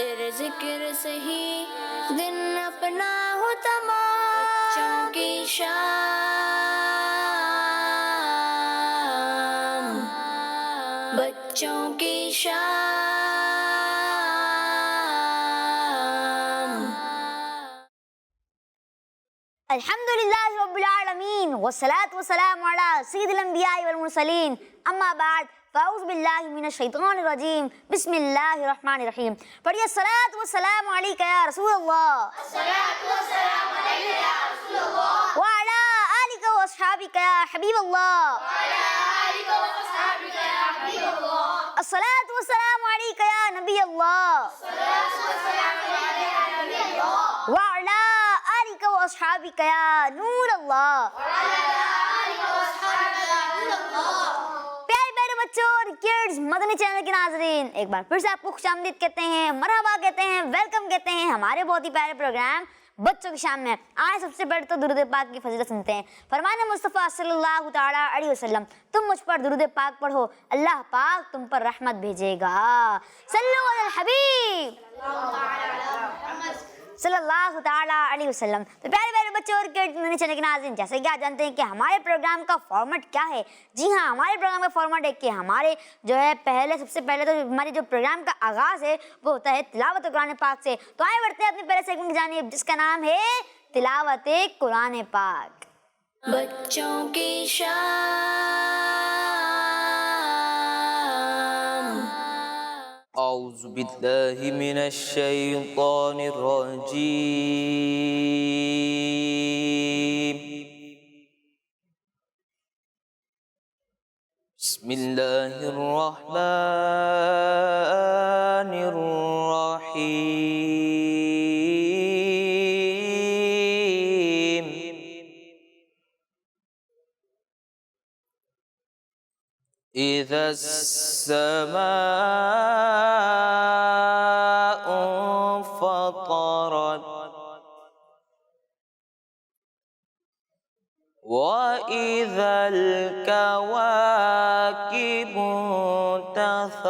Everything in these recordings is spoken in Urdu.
تیرے ذکر سے ہی دن اپنا ہو تمام، بچوں کی شام، بچوں کی شام۔ الحمدللہ رب العالمین والصلاة والسلام علی سید الانبیاء والمرسلین، اما بعد فاعوذ باللہ من الشیطان الرجیم، بسم اللہ الرحمن الرحیم۔ پڑھیے الصلاة والسلام علیکہ یا رسول اللہ، الصلاۃ والسلام علیک یا رسول اللہ، وعلی آلکہ واصحابکہ یا حبیب اللہ، وعلی آلک واصحابک یا حبیب اللہ، الصلاة والسلام علیکہ یا نبی اللہ، الصلاۃ والسلام علیک یا نبی اللہ، وعلی آلکہ واصحابکہ یا نور اللہ۔ وعلی آلک واصحابک یا نور اللہ۔ پیارے پیارے بچوں اور کڈز، مدنی چینل کے ناظرین، ایک بار پھر سے آپ کو خوش آمدید کہتے ہیں، مرحبا کہتے ہیں، ویلکم کہتے ہیں ہمارے بہت ہی پیارے پروگرام بچوں کی شام میں۔ آئے سب سے پہلے تو درود پاک کی فضیلت سنتے ہیں۔ فرمان مصطفیٰ صلی اللہ تعالیٰ علیہ وسلم، تم مجھ پر درود پاک پڑھو، اللہ پاک تم پر رحمت بھیجے گا۔ صلو علی الحبیب صلی اللہ تعالیٰ علیہ وسلم۔ تو پیارے پیارے بچوں اور مدنی چینل کے ناظرین، جیسے کہ آپ جانتے ہیں کہ ہمارے پروگرام کا فارمیٹ کیا ہے۔ جی ہاں، ہمارے پروگرام کا فارمیٹ ہے کہ ہمارے جو ہے سب سے پہلے تو ہمارے جو پروگرام کا آغاز ہے وہ ہوتا ہے تلاوت قرآن پاک سے۔ تو آئے بڑھتے ہیں اپنے پہلے سیگمنٹ کی جانب، جس کا نام ہے تلاوت قرآن پاک۔ بچوں کی شام۔ اعوذ باللہ من الشیطان الرجیم، بسم اللہ الرحمن الرحیم۔ اذا السماء انفطرت وإذا الكواكب انتثرت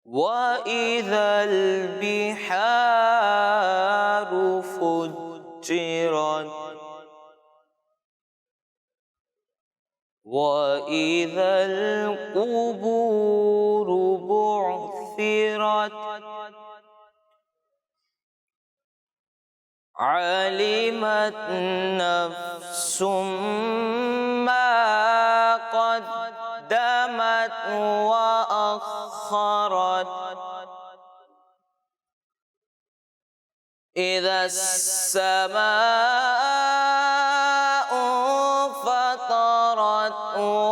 وإذا البحار فجرت وإذا القبور بعثرت علمت نفس ما قدمت وأخرت إذا السماء انفطرت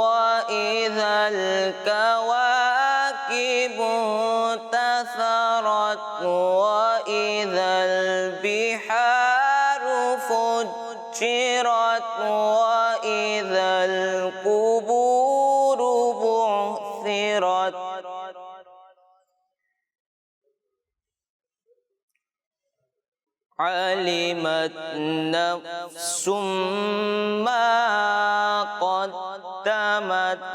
وإذا الكواكب انتثرت وإذا البحار فجرت وإذا القبور بعثرت علمت نفس ما قدمت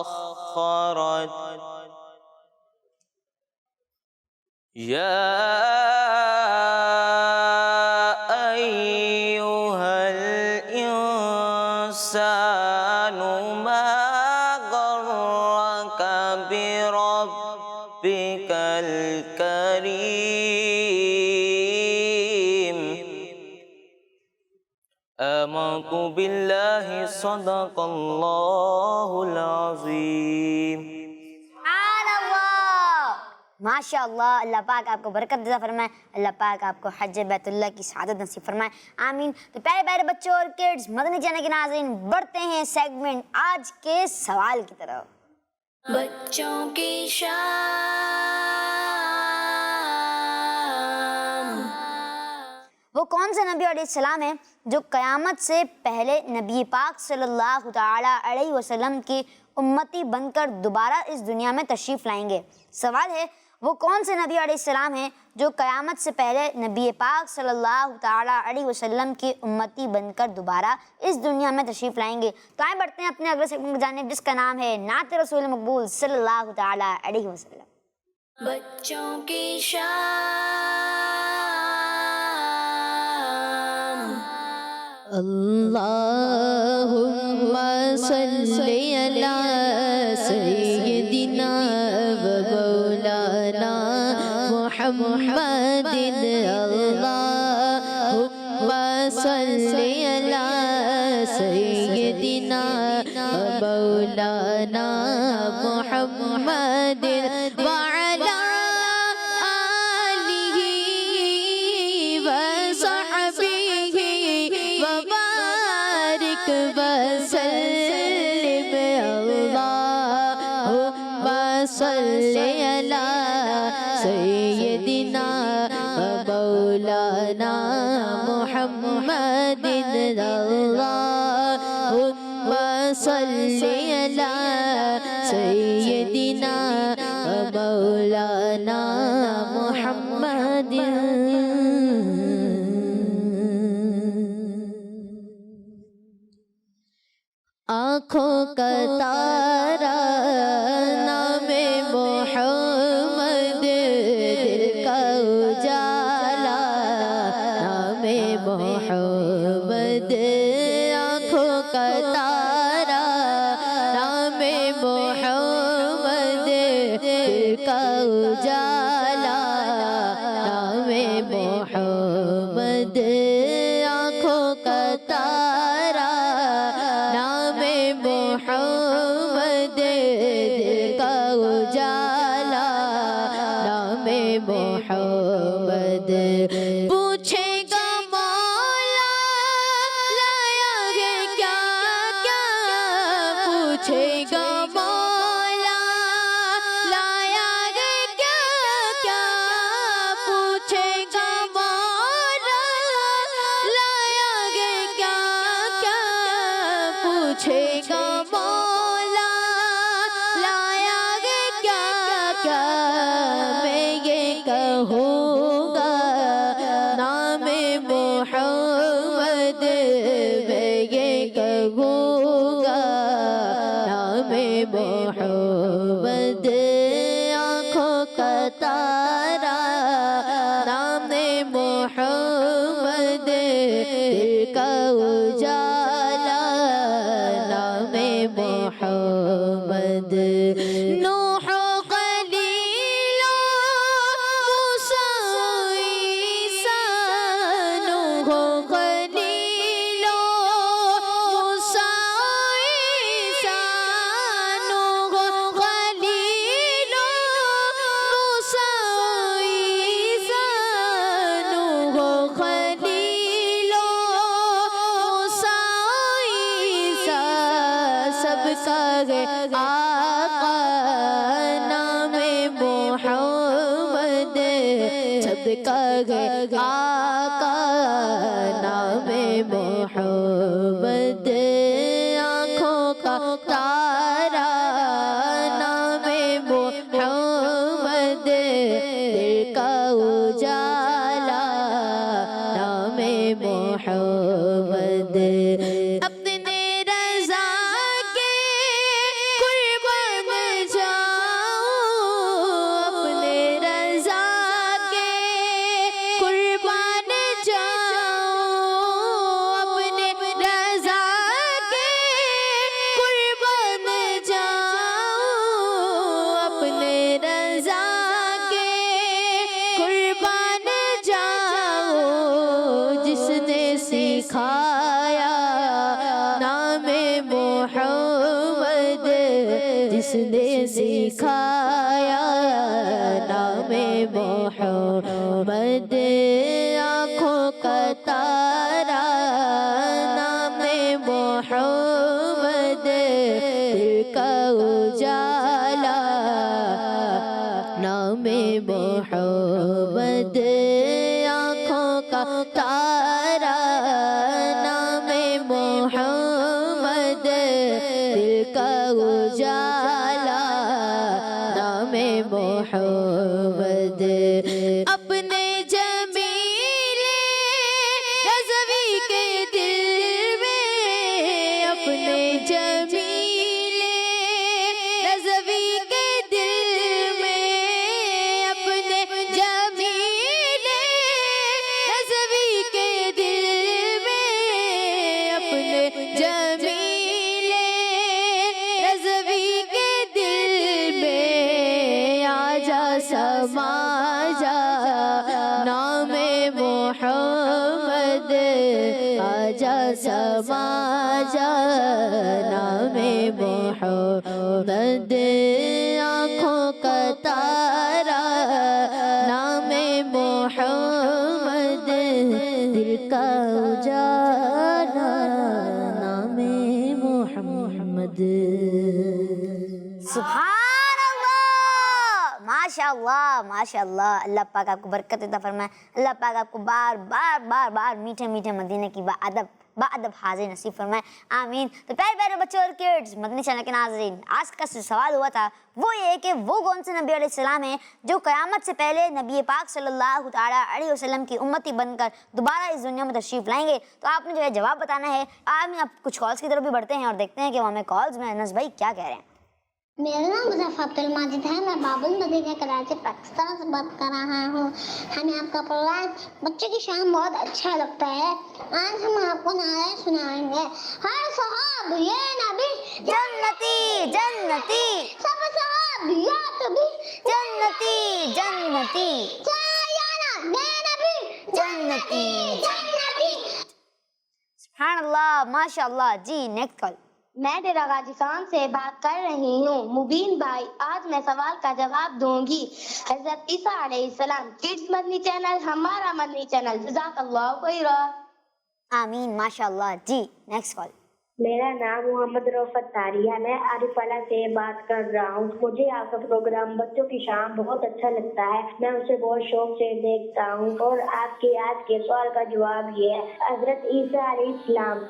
وأخرت يا أيها الإنسان ما غرك بربك الكريم آمنت بالله صدق الله العظيم۔ سبحان اللہ، ماشاء اللہ، اللہ پاک آپ کو برکت عطا فرمائے، اللہ پاک آپ کو حج بیت اللہ کی سعادت نصیب فرمائے، آمین۔ تو پیارے پیارے بچوں اور کڈز، مدنی چینل کے ناظرین، بڑھتے ہیں سیگمنٹ آج کے سوال کی طرف۔ بچوں کی شام۔ وہ کون سے نبی علیہ السلام ہیں جو قیامت سے پہلے نبی پاک صلی اللہ تعالیٰ علیہ وسلم کی امتی بن کر دوبارہ اس دنیا میں تشریف لائیں گے۔ سوال ہے وہ کون سے نبی علیہ السلام ہیں جو قیامت سے پہلے نبی پاک صلی اللہ تعالیٰ علیہ وسلم کی امتی بن کر دوبارہ اس دنیا میں تشریف لائیں گے؟ تو آئیں بڑھتے ہیں اپنے اگلے سیگمنٹ کی جانب جس کا نام ہے نعت رسول مقبول صلی اللہ تعالیٰ علیہ وسلم۔ بچوں کی شام، اللہم صلی علی سیدنا و مولانا محمد، اللہم صلی علی سیدنا و مولانا محمد وعلی آلہ وصحبہ وبارک وسلم، اللہم صلی علی سیدنا و مولانا محمد، اللہم صلی علی سیدنا و مولانا محمد۔ آنکھوں کا تارا نام محمد، دل کا اجالا نام محمد، آنکھوں کا تارا نام محمد، دل کا اجالا نام محمد، آنکھوں کا تارا نام محمد، دل کا اجالا نام محمد۔ پوچھے گا مولا لایا ہے کیا کیا، پوچھے گا مولا لایا ہے کیا کیا، پوچھے گا مولا لایا ہے کیا کیا، پوچھے گا مولا لایا ہے کیا کیا، میں یہ کہوں گا نام محمد، میں یہ کہوں گا نام محمد، آنکھوں کا تارا نام محمد، دل کا اجالا نام محمد۔ نوح خلیل موسیٰ عیسیٰ، نوح خلیل موسیٰ عیسیٰ، نوح خلیل موسیٰ عیسیٰ، نوح خلیل موسیٰ عیسیٰ، سب کا ہے آقا نام محمد، سب کا ہے آقا نام محمد، آنکھوں کا تارا نام محمد، دل کا اجالا نام محمد۔ اپنے رضا کے قربان جاؤ، اپنے رضا کے قربان جاؤ، اپنے رضا کے قربان جاؤ، اپنے رضا کے قربان جاؤ، جس نے سکھایا نام محمد، جس نے سکھایا نام محمد، آنکھوں کا تارا نام محمد، دل کا اجالا نام محمد، آنکھوں کا تارا نام محمد، دل کا اجالا محمد آنکھوں کا تارا نام محمد دل کا اجالا نام محمد سبحان اللہ، ماشاء اللہ ماشاء اللہ. اللہ پاک آپ کو برکت عطا فرمائے. اللہ پاک آپ کو بار بار بار بار میٹھے میٹھے مدینے کی باادب حاضر نصیب فرمائے. آمین. تو پیارے پیارے بچوں اور کڈز، مدنی چینل کے ناظرین، آج کا جو سوال ہوا تھا وہ یہ کہ وہ کون سے نبی علیہ السلام ہیں جو قیامت سے پہلے نبی پاک صلی اللہ تعالیٰ علیہ وسلم کی امتی بن کر دوبارہ اس دنیا میں تشریف لائیں گے. تو آپ نے جو ہے جواب بتانا ہے. آپ کچھ کالز کی طرف بھی بڑھتے ہیں اور دیکھتے ہیں کہ وہ ہمیں کالز میں انس بھائی کیا کہہ رہے ہیں. میرا نام مظفر عبدالماجد ہے. میں باب المدینہ کراچی پاکستان سے بات کر رہا ہوں. ہمیں آپ کا پروگرام بچوں کی شام بہت اچھا لگتا ہے. آج ہم آپ کو نعرے سنائیں گے. ہر صحاب یہ نبی جنتی جنتی سب صحابیات بھی جنتی جنتی چایانا میں نبی جنتی. جنتی. سبحان اللہ ماشاء اللہ. جی نیکسٹ کال. میں ڈیرا غازی خان سے بات کر رہی ہوں. مبین بھائی، آج میں سوال کا جواب دوں گی. حضرت عیسیٰ علیہ السلام. کڈز مدنی چینل ہمارا مدنی چینل. جزاک اللہ خیرا. آمین ماشاء اللہ. جی نیکسٹ کال. میرا نام محمد رفعت طاریہ. میں عارف والا سے بات کر رہا ہوں. مجھے آپ کا پروگرام بچوں کی شام بہت اچھا لگتا ہے. میں اسے بہت شوق سے دیکھتا ہوں. اور آپ کے آج کے سوال کا جواب یہ ہے، حضرت عیسیٰ علیہ السلام.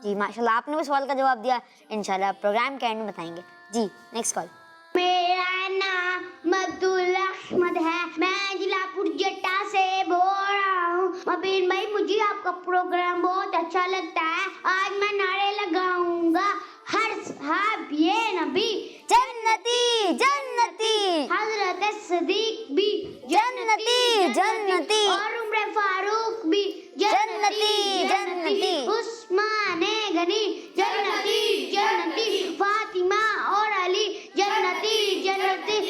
جی ماشاء اللہ آپ نے بھی سوال کا جواب دیا. انشاءاللہ پروگرام کے اینڈ میں بتائیں گے. جی نیکسٹ کال. میرا نام عبداللہ احمد ہے. میں ضلع پرجٹا سے بول رہا ہوں. مبین بھائی، مجھے آپ کا پروگرام بہت اچھا لگتا ہے. آج میں نعرے لگاؤں گا. ہر صحاب یہ نبی جنتی جنتی حضرت صدیق بھی جنتی جنتی اور عمر فاروق بھی جنتی جنتی عثمان غنی جنتی جنتی فاطمہ اور علی جنتی جنتی.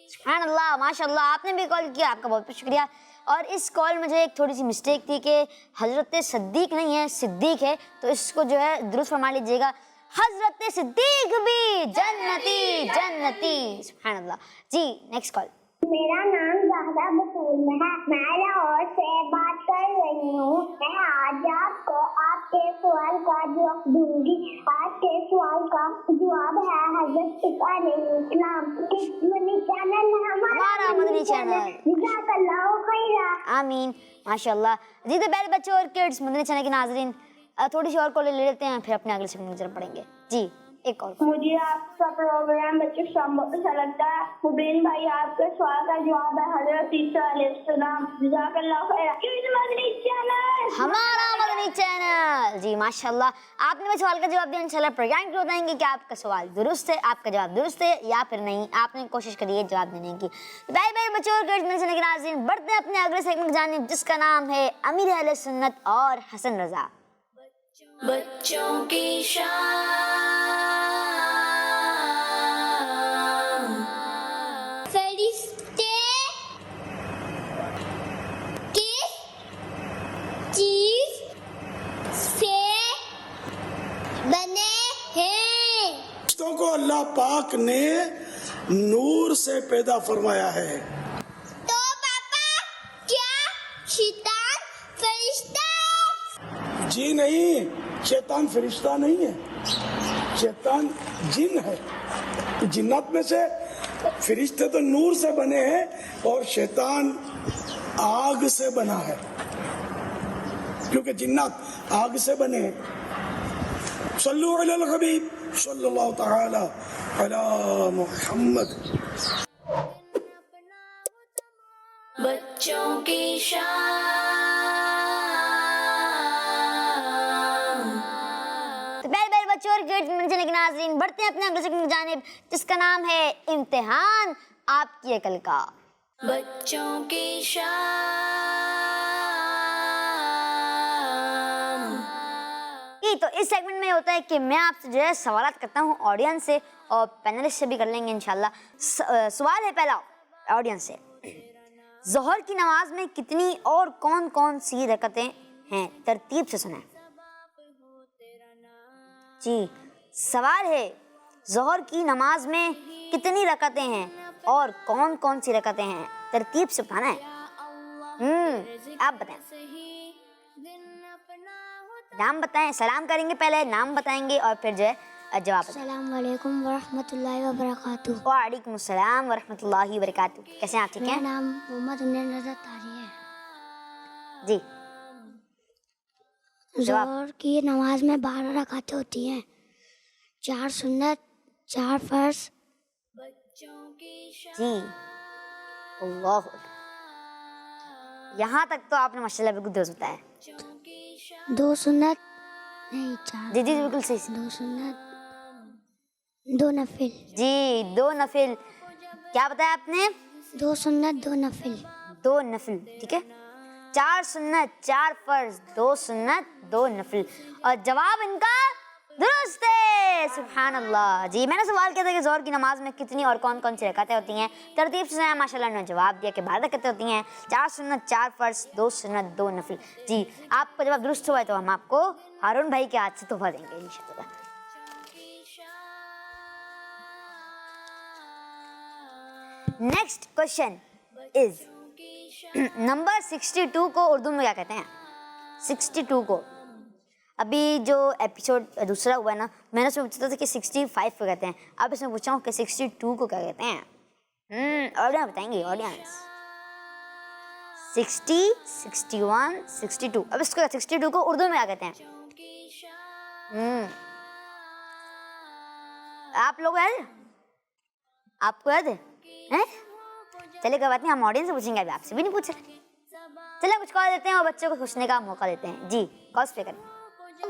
سبحان اللہ ماشاء اللہ. آپ نے بھی کال کیا، آپ کا بہت بہت شکریہ. اور اس کال میں جو ایک تھوڑی سی مسٹیک تھی کہ حضرت صدیق نہیں ہے، صدیق ہے، تو اس کو جو ہے درست فرما لیجیے گا. حضرت صدیق بھی جنتی جنتی. سبحان اللہ. جی نیکسٹ کال. میرا نام زہرا بطول ہے. میں لاہور سے بات کر رہی ہوں. میں آج آپ کو آپ کے سوال کا جواب دوں گی. آج کے سوال کا جواب ہے حضرت عیسیٰ علیہ السلام. مدنی چینل ہمارا مدنی چینل. جزاک اللہ خیرا. آمین ماشاء اللہ. جی تو پیارے بچوں اور کڈز مدنی چینل کے ناظرین، تھوڑی سی اور کالیں لے لیتے ہیں، پھر اپنے اگلے سیگمنٹ کی طرف پڑھیں گے. جی ایک اور. مجھے آپ کا پروگرام بچوں کی شام بہت اچھا لگتا ہے. مبین بھائی، آپ کے سوال کا جواب ہے حضرت عیسیٰ علیہ السلام. جزاک اللہ خیرا. مدنی چینل ہمارا مدنی چینل. جی ماشاء اللہ. آپ نے بھی سوال کا جواب دیا. انشاءاللہ پروگرام کو بتائیں گے کہ آپ کا سوال درست ہے، آپ کا جواب درست ہے یا پھر نہیں. آپ نے کوشش کری ہے جواب دینے کی. بھائی بھائی بچوں اور کڈز مدنی چینل کے ناظرین، بڑھتے ہیں اپنے اگلے سیگمنٹ کی جانب جس کا نام ہے امیر اہل سنت اور حسن رضا. بچوں کی شان فرشتے کس چیز سے بنے ہیں؟ فرشتوں کو اللہ پاک نے نور سے پیدا فرمایا ہے. تو پاپا کیا شیطان فرشتہ ہے؟ جی نہیں، شیطان فرشتہ نہیں ہے، شیطان جن ہے. جنات میں سے فرشتے تو نور سے بنے ہیں اور شیطان آگ سے بنا ہے، کیونکہ جنات آگ سے بنے ہیں. صلو علی الحبیب صلی اللہ تعالی علی محمد. بچوں کی شان. تو پیارے پیارے بچوں اور کڈز مدنی چینل کے ناظرین، بڑھتے ہیں اپنے اگلے سیگمنٹ کی جانب جس کا نام ہے امتحان آپ کی عقل کا. بچوں کی شان. تو اس سیگمنٹ میں ہوتا ہے کہ میں آپ سے جو ہے سوالات کرتا ہوں آڈینس سے، اور پینلسٹ سے بھی کر لیں گے انشاءاللہ. سوال ہے پہلا آڈینس سے، ظہر کی نماز میں کتنی اور کون کون سی رکعتیں ہیں؟ ترتیب سے سنیں. جی سوال ہے ظہر کی نماز میں کتنی رکعتیں ہیں اور کون کون سی رکعتیں ہیں؟ ترتیب سے بتانا ہے۔ آپ بتائیں، نام بتائیں، سلام کریں گے، پہلے نام بتائیں گے اور پھر جو ہے جواب بتائیں۔ السلام علیکم ورحمۃ اللہ وبرکاتہ۔ وعلیکم السلام ورحمۃ اللہ وبرکاتہ۔ کیسے ہیں آپ؟ ٹھیک میرا ہیں نام محمد عمران رضا طاری ہے۔ جی؟ جواب۔ ظہر کی نماز میں 12 رکعتیں ہوتی ہیں، 4 سنت، 4 فرض۔ جی اللہ، یہاں تک تو آپ نے ماشاءاللہ بالکل درست بتایا۔ 2 سنت نہیں 4، جی جی بالکل صحیح۔ 2 سنت 2 نفل، جی 2 نفل، کیا بتایا آپ نے؟ 2 سنت 2 نفل۔ 2 نفل، ٹھیک ہے، 4 سنت 4 فرض، 2 سنت 2 نفل، اور جواب ان کا درست ہے، سبحان اللہ۔ جی میں نے سوال کیا تھا کہ ظہر کی نماز میں کتنی اور کون کون سی رکعتیں ہوتی ہیں، ترتیب سے ماشاءاللہ انہوں نے جواب دیا کہ 12 رکعتیں ہوتی ہیں، 4 سنت 4 فرض، 2 سنت 2 نفل۔ جی آپ کا جواب درست ہوا ہے تو ہم آپ کو ہارون بھائی کے ہاتھ سے تحفہ دیں گے انشاءاللہ۔ نیکسٹ کوشچن از نمبر 62 کو اردو میں کیا کہتے ہیں؟ 62 کو ابھی جو ایپیسوڈ دوسرا ہوا ہے نا، میں نے اس میں پوچھا تھا کہ 65 کو کہتے ہیں، اب اس میں پوچھا ہوں کہ 62 کو کیا کہتے ہیں؟ آڈینس بتائیں گے، آڈینس۔ 60 61 62، اب اس کو 62 کو اردو میں کیا کہتے ہیں؟ آپ لوگ یاد ہے؟ آپ کو یاد ہے؟ چلے کوئی بات نہیں، ہم آڈینس سے پوچھیں گے، ابھی آپ سے بھی نہیں پوچھ رہے۔ چلے کچھ کال دیتے ہیں اور بچوں کو پوچھنے کا موقع دیتے ہیں۔ جی کالس پہ کریں۔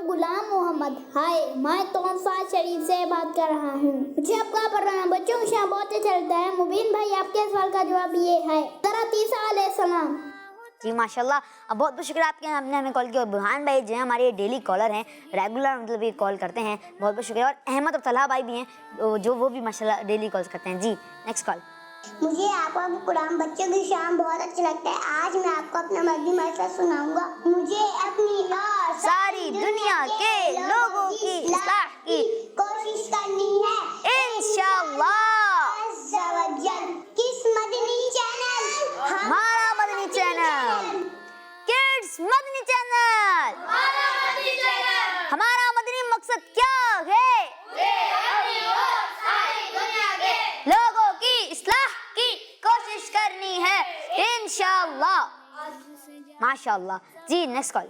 غلام محمد، ہائے میں تونفا شریف سے بات کر رہا ہوں۔ مجھے آپ کا پروگرام بچوں کے ساتھ بہت اچھا لگتا ہے۔ مبین بھائی آپ کے سوال کا جواب یہ ہے، حضرت عیسیٰ علیہ السلام۔ جی ماشاءاللہ، بہت بہت شکریہ آپ کے، آپ نے ہمیں کال کیا۔ اور برہان بھائی جو ہیں ہمارے ڈیلی کالر ہیں، ریگولر مطلب یہ کال کرتے ہیں، بہت بہت شکریہ۔ اور احمد اور طلحہ بھائی بھی ہیں جو وہ بھی ماشاءاللہ ڈیلی کالز کرتے ہیں۔ جی نیکسٹ کال۔ مجھے آپ کا پروگرام بچوں کی شام بہت اچھا لگتا ہے۔ آج میں آپ کو اپنا مذہبی مسئلہ سناؤں گا۔ مجھے اپنی اور ساری دنیا کے لوگوں کی اصلاح کی کوشش کرنی ہے انشاءاللہ۔ عز و جل۔ کس مدنی چینل؟ ہمارا مدنی چینل، کڈز مدنی چینل۔ ہمارا مدنی مقصد کیا ہے؟ لوگوں کی اصلاح کی کوشش کرنی ہے انشاءاللہ۔ ماشاءاللہ۔ جی نیکسٹ کال۔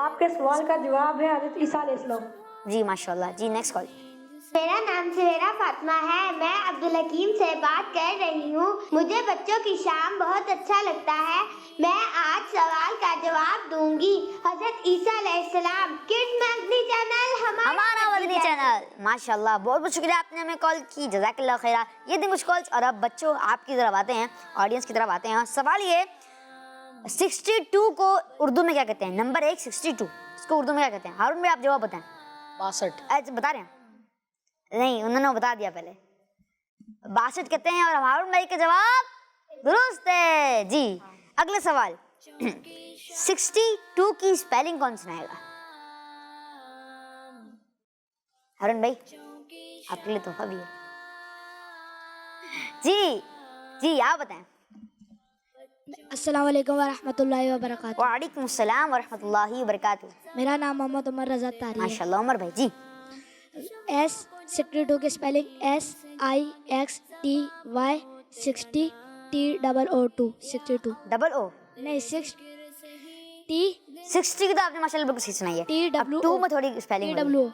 آپ کے سوال کا جواب ہے حضرت عیسیٰ علیہ السلام۔ جی ماشاءاللہ۔ جی نیکسٹ کال۔ میرا نام سویرا فاطمہ ہے، میں عبدالحکیم سے بات کر رہی ہوں۔ مجھے بچوں کی شام بہت اچھا لگتا ہے۔ میں آج سوال کا جواب دوں گی۔ حضرت عیسیٰ علیہ السلام، کڈز مدنی چینل ہمارا مدنی چینل۔ ماشاءاللہ، بہت بہت شکریہ آپ نے ہمیں کال کی، جزاک اللہ خیرہ۔ یہ دیں کچھ کالس، اور اب بچوں آپ کی طرف آتے ہیں، آڈینس کی طرف آتے ہیں۔ سوال یہ 62 کو اردو میں کیا کہتے ہیں؟ نمبر 1 62، اس کو اردو میں کیا کہتے ہیں؟ ہارون بھائی آپ جواب بتائیں۔ 62 بتا رہے ہیں؟ نہیں، انہوں نے بتا دیا پہلے، 62 کہتے ہیں، اور ہارون بھائی کا جواب درست ہے۔ جی اگلے سوال 62 کی اسپیلنگ کون سنائے گا؟ ہارون بھائی آپ کے لیے تحفہ بھی ہے۔ جی آپ بتائیں۔ السلام علیکم ورحمۃ اللہ وبرکاتہ۔ وعلیکم السلام ورحمۃ اللہ وبرکاتہ۔ میرا نام محمد عمر رضا طاری ہے۔ ماشاءاللہ عمر بھائی۔ جی S62 کی اسپیلنگ SIXTY 60 TOO 62 ڈبل او نہیں 60 60 کی تو آپ نے ماشاءاللہ بالکل صحیح سنائی ہے۔ اب TWO 2 میں تھوڑی اسپیلنگ TWO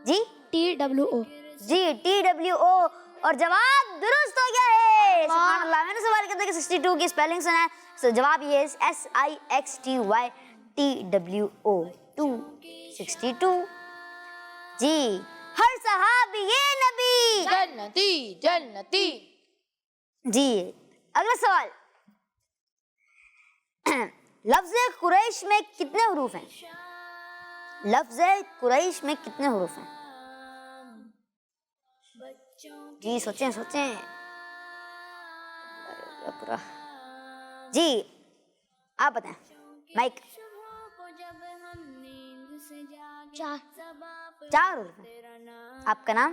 جی TWO جی TWO، اور جواب درست ہو گیا ہے، سبحان اللہ۔ میں نے سوال کیا تھا کہ 62 کی اسپیلنگ سنا ہے، جواب یہ ہے SIXTY TWO 262۔ جی ہر صحابی یہ نبی جنتی جنتی۔ جی اگلا سوال لفظ قریش میں کتنے حروف ہیں؟ لفظ قریش میں کتنے حروف ہیں؟ جی سوچیں جی آپ بتائیں، مائک۔ 4 4 حروف ہیں۔ آپ کا نام؟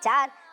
4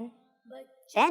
10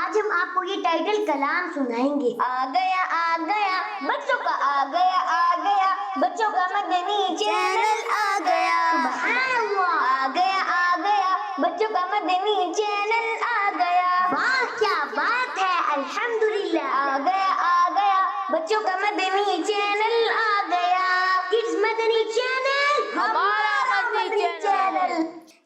آج ہم آپ کو یہ ٹائٹل کلام سنائیں گے. آ گیا بچوں کا، آ گیا بچوں کا مدنی چینل آ گیا. سبحان اللہ. آ گیا بچوں کا مدنی چینل آ گیا. واہ کیا بات ہے، الحمدللہ. آ گیا بچوں کا مدنی چینل آ گیا. کڈز مدنی چینل، ہمارا مدنی چینل.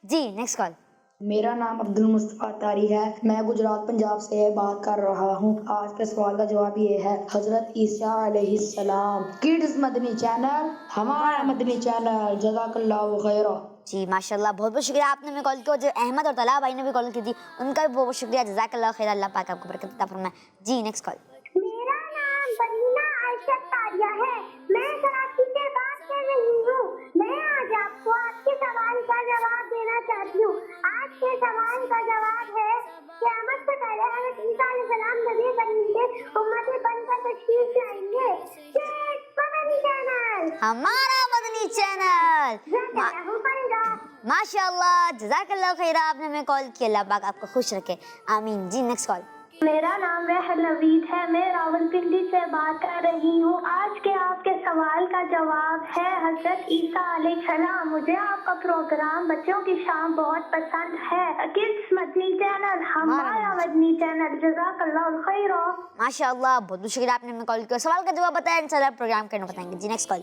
جی نیکسٹ کال. میرا نام عبد المصطفیٰ طاری ہے. میں گجرات پنجاب سے بات کر رہا ہوں. آج کے سوال کا جواب یہ ہے، حضرت عیسیٰ علیہ السلام. کڈز مدنی چینل، ہمارا مدنی چینل. جزاک اللہ خیر. جی ماشاء اللہ، بہت بہت شکریہ آپ نے ہمیں کال کیا. جو احمد اور طلحہ بھائی نے بھی کال کی تھی ان کا بھی بہت بہت شکریہ. جزاک اللہ خیر. اللہ پاک آپ کو برکت عطا فرمائے. جی نیکسٹ کال. میرا نام برینا عائشہ طاریہ ہے. میں کراچی سے بات کر رہی ہوں. میں آج آپ کو آپ کے سوال کا جواب دینا چاہتی ہوں. آج کے سوال کا جواب ہے، قیامت سے پہلے حضرت عیسیٰ علیہ السلام نبی کریم کے امتی بن کر تشریف لائیں گے. مدنی چینل، ہمارا مدنی چینل. ماشاء اللہ، جزاک اللہ خیر. آپ نے ہمیں کال کیا. اللہ پاک آپ کو خوش رکھے، آمین. جی نیکسٹ کال. میرا نام ریحل نوید ہے. میں راولپنڈی سے بات کر رہی ہوں. آج کے آپ کے سوال کا جواب ہے حضرت عیسیٰ علیہ السلام. مجھے آپ کا پروگرام بچوں کی شام بہت پسند ہے. کڈز مدنی چینل، ہمارا مدنی چینل. جزاک اللہ خیر. ماشاء اللہ، بہت بہت شکریہ آپ نے ہمیں کال کیا. سوال کا جواب بتایا، انشاءاللہ پروگرام کرنا بتائیں گے. جی نیکسٹ کال.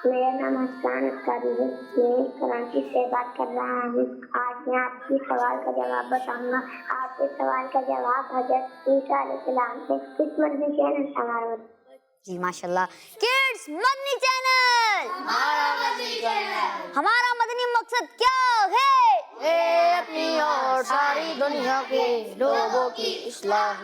میرا نام حسان اسکاری ہے. میں کراچی سے بات کر رہا ہوں. آج میں آپ کے سوال کا جواب بتاؤں گا. آپ کے سوال کا جواب حضرت عیسیٰ علیہ السلام سے. کس مدنی چینل، ہمارا. جی ماشاء اللہ. کڈز مدنی چینل، ہمارا مدنی مقصد کیا ہے؟ اپنی اور ساری دنیا کے لوگوں کی اصلاح.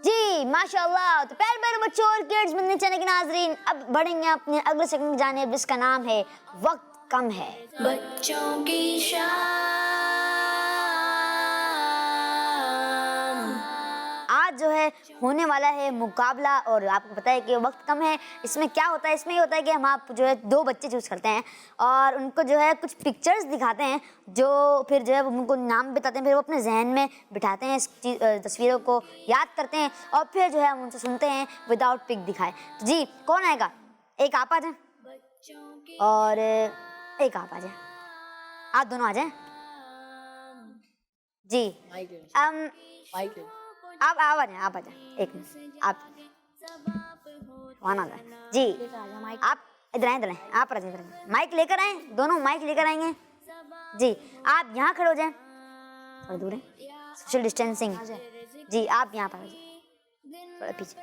جی ماشاء اللہ. تو پیارے پیارے بچوں اور کڈز مدنی چینل کے ناظرین، اب بڑھیں گے اپنے اگلے سیگمنٹ کی جانب جس کا نام ہے وقت کم ہے. بچوں کی شام. آج جو ہے ہونے والا ہے مقابلہ، اور آپ کو پتہ ہے کہ وقت کم ہے. اس میں کیا ہوتا ہے؟ اس میں یہ ہوتا ہے کہ ہم آپ جو ہے 2 بچے چوز کرتے ہیں اور ان کو جو ہے کچھ پکچرز دکھاتے ہیں، جو پھر جو ہے ان کو نام بتاتے ہیں. پھر وہ اپنے ذہن میں بٹھاتے ہیں، اس تصویروں کو یاد کرتے ہیں اور پھر جو ہے ہم ان سے سنتے ہیں وداؤٹ پک دکھائے. تو جی کون آئے گا؟ ایک آپ آ جائیں اور ایک آپ آ جائیں. آپ دونوں آ جائیں. جی آپ آ جائیں. آپ آ جائیں. ایک منٹ، آپ وہاں آ جائیں. جی آپ ادھر آئیں. آپ آ جائیں. مائک لے کر آئیں. دونوں مائک لے کر آئیں گے. جی آپ یہاں کھڑے ہو جائیں، تھوڑا دور ہے، سوشل ڈسٹینسنگ. جی آپ یہاں پر آ جائیں، تھوڑا پیچھے.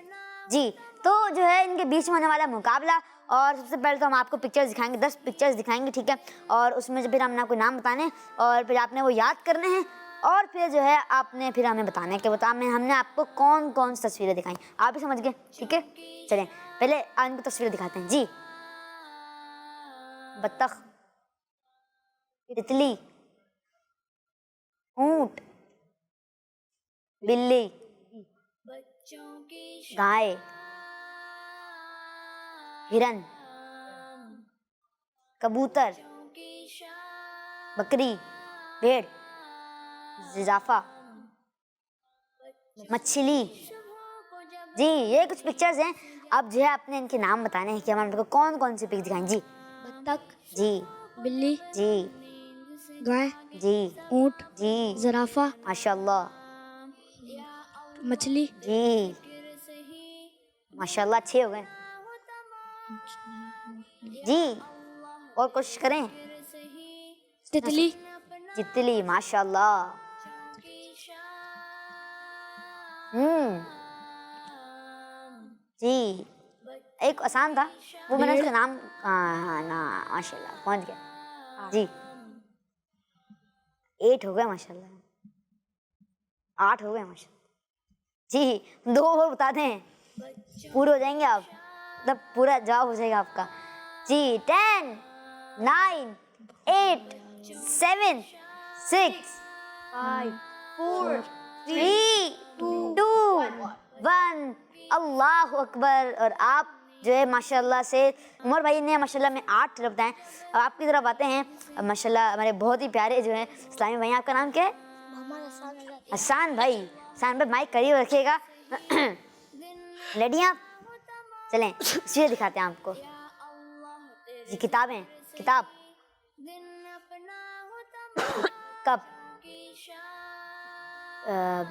جی تو جو ہے ان کے بیچ میں ہونے والا مقابلہ. اور سب سے پہلے تو ہم آپ کو پکچرز دکھائیں گے، 10 پکچرز دکھائیں گے، ٹھیک ہے. اور اس میں پھر ہم نے آپ کو نام بتانے اور پھر آپ نے وہ یاد کرنے ہیں اور پھر جو ہے آپ نے پھر ہمیں بتانا ہے کہ ہم نے آپ کو کون کون سی تصویریں دکھائیں. آپ بھی سمجھ گئے، ٹھیک ہے. چلیں پہلے ان کو تصویریں دکھاتے ہیں. جی بطخ، تتلی، اونٹ، بلی، گائے، ہرن، کبوتر، بکری، بھیڑ، زرافہ، مچھلی. جی یہ کچھ پکچرز ہیں. اب جو ہے آپ نے ان کے نام بتانے ہیں کہ ہم کو کون کون سی پک دکھائیں. جی بطخ، جی بلی، جی گائے، جی اونٹ، جی زرافہ، ماشاء اللہ. مچھلی، جی ماشاء اللہ، اچھے ہو گئے. جی اور کوشش کریں. تتلی، تتلی، ماشاء اللہ. جی ایک آسان تھا وہ، میں نے اس کا نام ماشاء اللہ پہنچ گیا. جی 8 ہو گئے ماشاء اللہ. 8 ہو گئے ماشاء اللہ. جی 2 اور بتا دیں، پورے ہو جائیں گے آپ، مطلب پورا جواب ہو جائے گا آپ کا. جی 10 9 8 7 6 5 4 3 2 1. اللہ اکبر. اور آپ جو ہے ماشاءاللہ سے عمر بھائی نے ماشاءاللہ میں 8 بتائیں. اب آپ کی طرف آتے ہیں ماشاءاللہ ہمارے بہت ہی پیارے جو ہیں اسلامی بھائی. آپ کا نام کیا ہے؟ حسان بھائی. حسان بھائی مائک قریب رکھیے گا. لیڈیاں چلیں سیدھے دکھاتے ہیں آپ کو. جی کتابیں. کتاب cup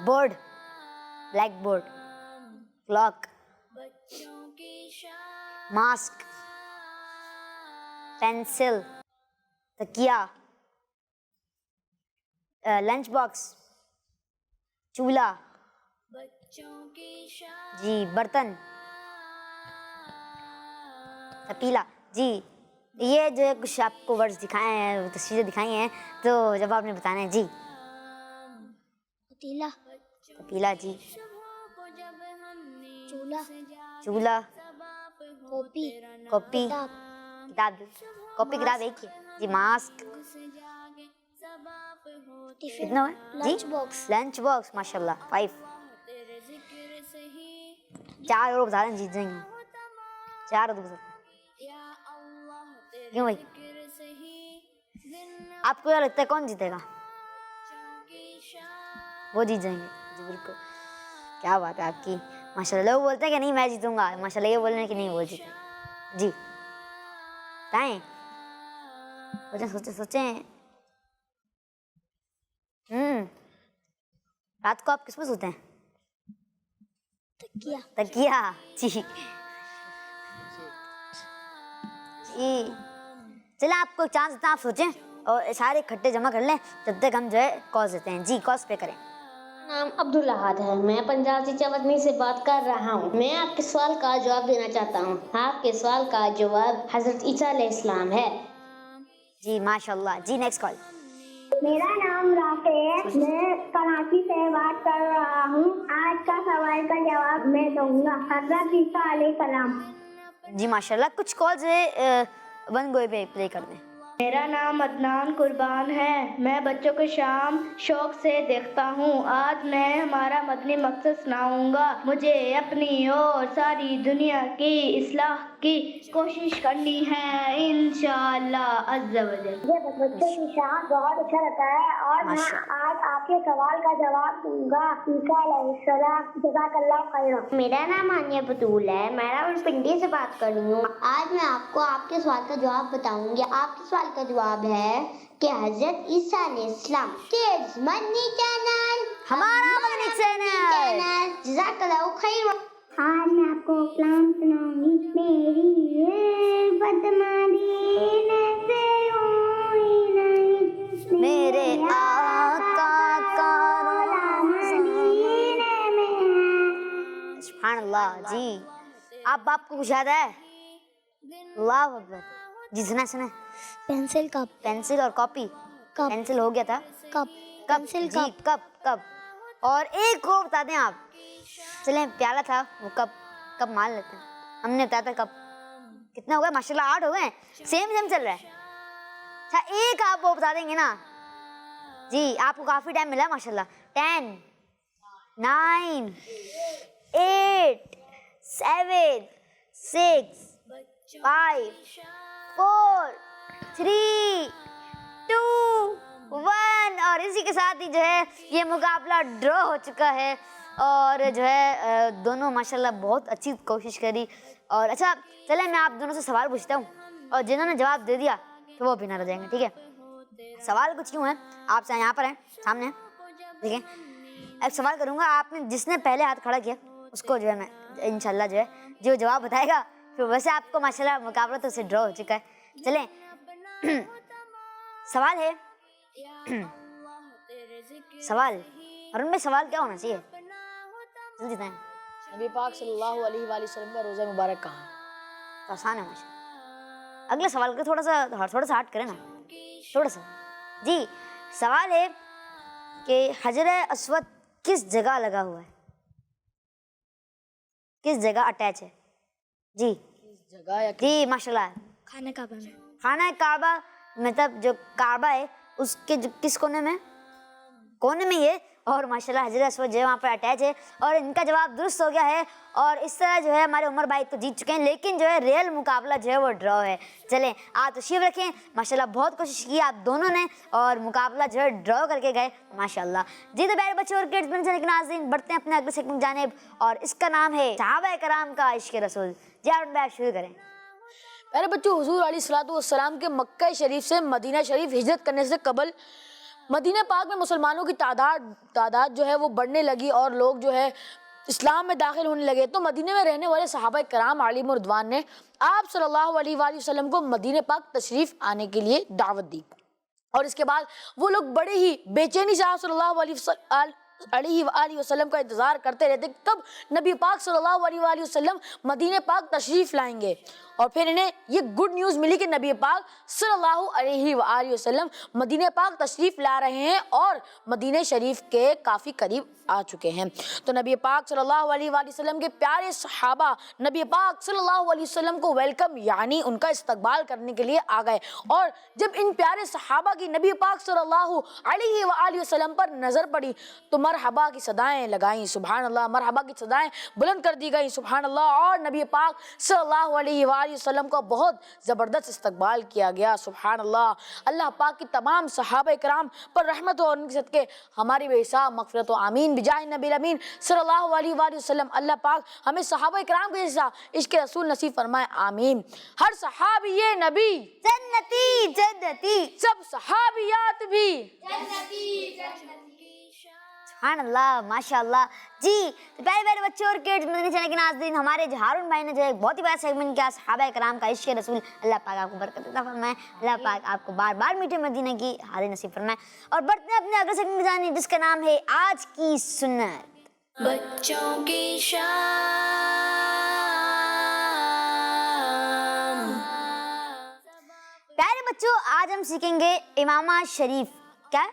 board blackboard clock mask pencil تکیا لنچ باکس چولہا جی برتن پتیلا. جی یہ جو ہے کچھ آپ کو ورڈز دکھائے ہیں تصویریں دکھائی ہیں تو جب آپ نے بتانا ہے. جی پتیلا پتیلا. جی چولہا چولہا کاپی کاپی کتاب. کاپی کتاب ایک ہی ہے. جی ماسک کتنا ہوا؟ جی لنچ باکس لنچ باکس ماشاء اللہ 5. 4 اور بتا دیں جیت جائیں گے. 4 اور بتا کیوں بھائی آپ کو کیا لگتا ہے کون جیتے گا؟ وہ جیت جائیں گے. جی بالکل. کیا بات ہے آپ کی ماشاء اللہ. لوگ بولتے ہیں کہ نہیں میں جیتوں گا ماشاء اللہ. یہ بول رہے ہیں کہ نہیں وہ جیتے. جی بتائیں سوچیں. رات کو آپ کس پہ سوتے ہیں؟ تکیا. جی جی چلیں آپ کو چانس دیتا آپ سوچیں اور سارے کھٹے جمع کر لیں تب تک ہم جو ہے کاز دیتے ہیں. جی کاز پہ کریں. نام عبدالحاد ہے. میں پنجاب سے چودنی سے بات کر رہا ہوں. میں آپ کے سوال کا جواب دینا چاہتا ہوں. آپ کے سوال کا جواب حضرت عیسیٰ علیہ السلام ہے. جی ماشاء اللہ. جی نیکسٹ کال. میرا نام رافع ہے. میں کراچی سے بات کر رہا ہوں. آج کا سوال کا جواب میں دوں گا. حضرت عیسیٰ علیہ السلام. جی ماشاء اللہ. کچھ کالز ون گوئے پہ پلے کر دیں. میرا نام عدنان قربان ہے. میں بچوں کو شام شوق سے دیکھتا ہوں. آج میں ہمارا مدنی مقصد سناؤں گا. مجھے اپنی اور ساری دنیا کی اصلاح کی کوشش کرنی ہے انشاءاللہ عز و جل. مجھے بچوں کی شام بہت اچھا لگتا ہے اور میں آج آپ کے سوال کا جواب دوں گا. عیسیٰ علیہ السلام. جزاک اللہ خیر. میرا نام ہانیہ بطول ہے. میں راولپنڈی سے بات کر رہی ہوں. آج میں آپ کو آپ کے سوال کا جواب بتاؤں گی. آپ کے سوال کا جواب ہے کہ حضرت عیسیٰ علیہ السلام. کڈز مدنی چینل ہمارا مدنی چینل. جزاک اللہ خیر. آج میں آپ کو کلام سناؤں گی. میری بدمدینے سے ہوئی نہیں میرے آقا کا مدینے میں ہے. سبحان اللہ. جی آپ کو کچھ یاد ہے؟ اللہ اکبر. جی سنا پینسل کپ پینسل اور کاپی. پینسل ہو گیا تھا. Cup cup. جی کپ. اور ایک کو بتا دیں آپ. چلیں پیالہ تھا وہ کپ مان لیتے ہیں. ہم نے بتایا تھا کپ. کتنا ہو گیا؟ ماشاء اللہ 8 ہو گئے. سیم چل رہا ہے. اچھا ایک آپ وہ بتا دیں گے نا. جی آپ کو کافی ٹائم ملا ماشاء اللہ. 10 9 8 7 6 5 4 3 2 1 اور اسی کے ساتھ ہی جو ہے یہ مقابلہ ڈرا ہو چکا ہے. اور جو ہے دونوں ماشاءاللہ بہت اچھی کوشش کری. اور اچھا چلیں میں آپ دونوں سے سوال پوچھتا ہوں اور جنہوں نے جواب دے دیا تو وہ بھی نہ رہ جائیں گے. ٹھیک ہے. سوال کچھ یوں ہے. آپ سے یہاں پر ہیں سامنے دیکھیں. ایک سوال کروں گا. آپ نے جس نے پہلے ہاتھ کھڑا کیا اس کو جو ہے میں انشاءاللہ جو ہے جو جواب بتائے گا پھر ویسے آپ کو ماشاءاللہ مقابلہ تو سے ڈرا ہو چکا ہے. چلیں سوال ہے. سوال اور ان میں سوال کیا ہونا چاہیے؟ جلدی بتائیں. نبی پاک صلی اللہ علیہ وآلہ وسلم کا روزہ مبارک کہاں ہے؟ تو آسان ہے ماشاءاللہ. اگلے سوال کو تھوڑا سا ہارڈ کریں نا تھوڑا سا. جی سوال ہے کہ حجر اسود کس جگہ لگا ہوا ہے؟ کس جگہ اٹیچ ہے؟ جی جگہ یا جی ماشاءاللہ. خانہ کعبہ میں. خانہ کعبہ مطلب جو کعبہ ہے اس کے کس کونے میں یہ اور ماشاءاللہ حضرت اسود جو ہے وہاں پر اٹیچ ہے اور ان کا جواب درست ہو گیا ہے اور اس طرح جو ہے ہمارے عمر بھائی تو جیت چکے ہیں لیکن جو ہے ریئل مقابلہ جو ہے وہ ڈرا ہے. چلیں آپ تشریف رکھیں. ماشاءاللہ بہت کوشش کی آپ دونوں نے اور مقابلہ جو ہے ڈرا کر کے گئے ماشاءاللہ. جی تو پیارے بچوں اور کڈز بن جانے کے ناظرین بڑھتے ہیں اپنے اگلے سیگمنٹ جانب اور اس کا نام ہے صحابہ کرام کا عشق رسول. جی ارون بھائی شروع کریں. پیارے بچوں، حضور علیہ الصلوۃ والسلام کے مکہ شریف سے مدینہ شریف ہجرت کرنے سے قبل مدینہ پاک میں مسلمانوں کی تعداد جو ہے وہ بڑھنے لگی اور لوگ جو ہے اسلام میں داخل ہونے لگے. تو مدینہ میں رہنے والے صحابہ کرام علیہم رضوان نے آپ صلی اللہ علیہ وآلہ وسلم کو مدینہ پاک تشریف آنے کے لیے دعوت دی اور اس کے بعد وہ لوگ بڑے ہی بے چینی سے آپ صلی اللہ علیہ وآلہ وسلم کا انتظار کرتے رہتے کب نبی پاک صلی اللہ علیہ وآلہ وسلم مدینہ پاک تشریف لائیں گے. اور پھر انہیں یہ گڈ نیوز ملی کہ نبی پاک صلی اللہ علیہ وآلہ وسلم مدینہ پاک تشریف لا رہے ہیں اور مدینہ شریف کے کافی قریب آ چکے ہیں. تو نبی پاک صلی اللہ علیہ وآلہ وسلم کے پیارے صحابہ نبی پاک صلی اللہ علیہ وسلم کو ویلکم یعنی ان کا استقبال کرنے کے لیے آ گئے. اور جب ان پیارے صحابہ کی نبی پاک صلی اللہ علیہ وآلہ وسلم پر نظر پڑی تو مرحبا کی صدائیں لگائیں سبحان اللہ، مرحبا کی صدائیں بلند کر دی گئیں سبحان اللہ. اور نبی پاک صلی اللہ علیہ وآلہ وسلم کا بہت زبردست استقبال کیا گیا سبحان اللہ. اللہ پاک کی تمام صحابہ کرام پر رحمت ہو اور ان کے صدقے ہماری بے حساب مغفرت و آمین بجاہ نبی الامین صلی اللہ علیہ وآلہ وسلم. اللہ پاک ہمیں صحابہ کرام کے جیسا عشق رسول نصیب فرمائے آمین. ہر صحابی نبی جنتی جنتی سب صحابیات بھی سبحان اللہ ماشاءاللہ. جی تو پیارے پیارے بچوں اور کڈز مدنی چینل کے ناظرین ہمارے ہارون بھائی نے جو ہے بہت ہی بڑا سیگمنٹ کیا صحابہ کرام کا عشق رسول. اللہ پاک آپ کو برکت عطا فرمائے، اللہ پاک آپ کو بار بار میٹھے مدینہ کی حاضری نصیب فرمائے. اور بڑھتے ہیں اپنے اگلے سیگمنٹ جانے جس کا نام ہے آج کی سنت. بچوں کی شام. پیارے بچوں آج ہم سیکھیں گے امامہ شریف. کیا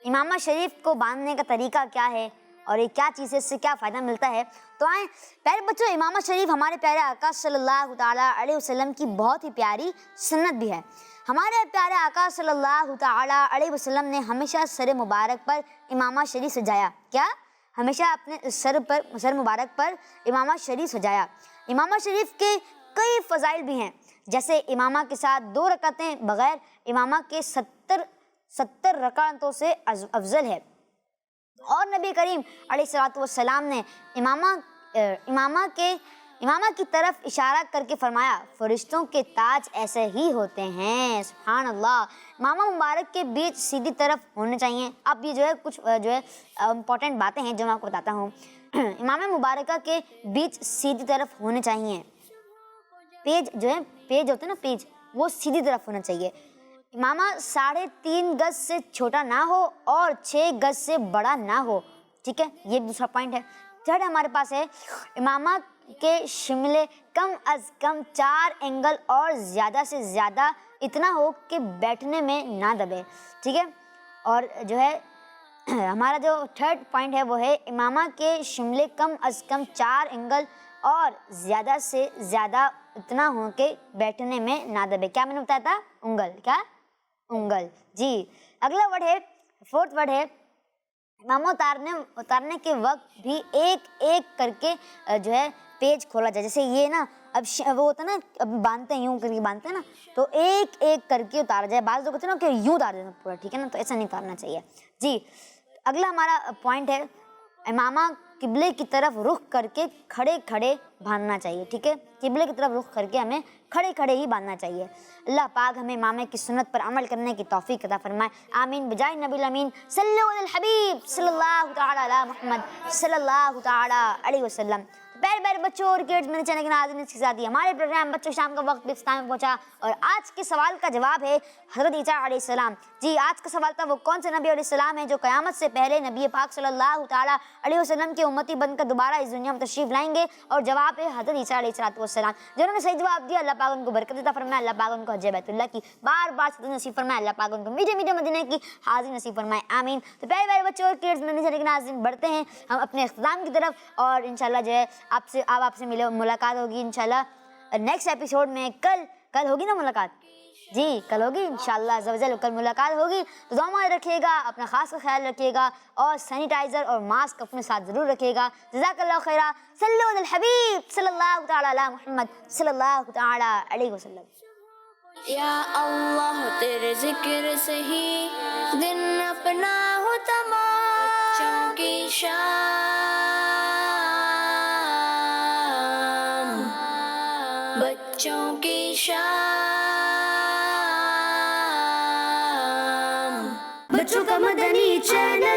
امامہ شریف کو باندھنے کا طریقہ کیا ہے اور یہ کیا چیز ہے، اس سے کیا فائدہ ملتا ہے. تو آئیں پیارے بچوں امامہ شریف ہمارے پیارے آقا صلی اللہ تعالیٰ علیہ وسلم کی بہت ہی پیاری سنت بھی ہے. ہمارے پیارے آقا صلی اللہ تعالیٰ علیہ وسلم نے ہمیشہ سر مبارک پر امامہ شریف سجایا. کیا ہمیشہ اپنے سر مبارک پر امامہ شریف سجایا. امامہ شریف کے کئی فضائل بھی ہیں جیسے امامہ کے ساتھ 2 رکعتیں بغیر امامہ کے 70 رکعتوں سے افضل ہے. اور نبی کریم علیہ الصلوۃ والسلام نے امامہ کی طرف اشارہ کر کے فرمایا فرشتوں کے تاج ایسے ہی ہوتے ہیں سبحان اللہ. امامہ مبارک کے بیچ سیدھی طرف ہونے چاہیے. اب یہ جو ہے کچھ جو ہے امپورٹنٹ باتیں ہیں جو میں آپ کو بتاتا ہوں. امامہ مبارکہ کے بیچ سیدھی طرف ہونے چاہیے. پیج ہوتے ہیں نا پیج وہ سیدھی طرف ہونا چاہیے. امامہ 3.5 گز سے چھوٹا نہ ہو اور 6 گز سے بڑا نہ ہو. ٹھیک ہے، یہ دوسرا پوائنٹ ہے. تھرڈ ہمارے پاس ہے امامہ کے شملے کم از کم 4 اینگل اور زیادہ سے زیادہ اتنا ہو کہ بیٹھنے میں نہ دبے. ٹھیک ہے، اور جو ہے ہمارا جو تھرڈ پوائنٹ ہے وہ ہے امامہ کے شملے کم از کم 4 اینگل اور زیادہ سے زیادہ اتنا ہو کہ بیٹھنے میں نہ دبے. کیا میں نے بتایا تھا؟ انگل. جی اگلا ورڈ ہے، 4تھ ورڈ ہے امامہ اتارنے کے وقت بھی ایک ایک کر کے جو ہے پیج کھولا جائے. جیسے یہ نا اب وہ ہوتا ہے نا اب باندھتے ہیں یوں کر کے باندھتے ہیں نا تو ایک ایک کر کے اتارا جائے. بعض لوگ ہوتے ہیں نا کہ یوں اتار دینا پورا. ٹھیک ہے نا، تو ایسا نہیں اتارنا چاہیے. جی اگلا ہمارا پوائنٹ ہے امامہ قبلے کی طرف رخ کر کے کھڑے کھڑے باندھنا چاہیے. ٹھیک ہے، قبلے کی طرف رخ کر کے ہمیں کھڑے کھڑے ہی باندھنا چاہیے. اللہ پاک ہمیں امامہ کی سنت پر عمل کرنے کی توفیق عطا فرمائے آمین بجائے نبی الامین صلی اللہ علیہ الحبیب صلی اللہ تعالیٰ علی محمد صلی اللہ تعالیٰ علیہ وسلم. پیارے بچوں اور کڈز میرے چینل کے ناظرین کے ساتھ ہی ہمارے پروگرام بچوں شام کا وقت بھی اختتام پہنچا اور آج کے سوال کا جواب ہے حضرت عیسیٰ علیہ السلام. جی آج کا سوال تھا وہ کون سے نبی علیہ السلام ہیں جو قیامت سے پہلے نبی پاک صلی اللہ تعالیٰ علیہ وسلم کے امتی بن کر دوبارہ اس دنیا میں تشریف لائیں گے. اور جواب ہے حضرت عیسیٰ علیہ السلام. جنہوں نے صحیح جواب دیا اللہ پاک ان کو برکت عطا فرمائے، اللہ پاک ان کو حج بیت اللہ کی بار بار صدقہ نصیب فرمائے، اللہ پاک ان کو میٹھے میٹھے مدینے کی حاضری نصیب فرمائے آمین. تو پیارے بچوں اور کڈز میرے چینل کے ناظرین بڑھتے ہیں ہم اپنے اختتام کی طرف اور انشاءاللہ جو ہے آپ سے ملاقات ہوگی انشاءاللہ نیکسٹ ایپیسوڈ میں. کل ہوگی نا ملاقات؟ جی کل ہوگی انشاءاللہ عز و جل، کل ملاقات ہوگی، تو دعا میں رکھیے گا، اپنا خاص کا خیال رکھیے گا اور سینیٹائزر اور ماسک اپنے ساتھ ضرور رکھیے گا. جزاک اللہ خیرہ. صلو علی الحبیب صلی اللہ تعالی علی محمد صلی اللہ تعالی علیہ وسلم. یا اللہ تیرے ذکر سے ہی دن اپنا ہو تمام، بچوں کی شام، بچوں کی شام. بچوں کا مدنی چینل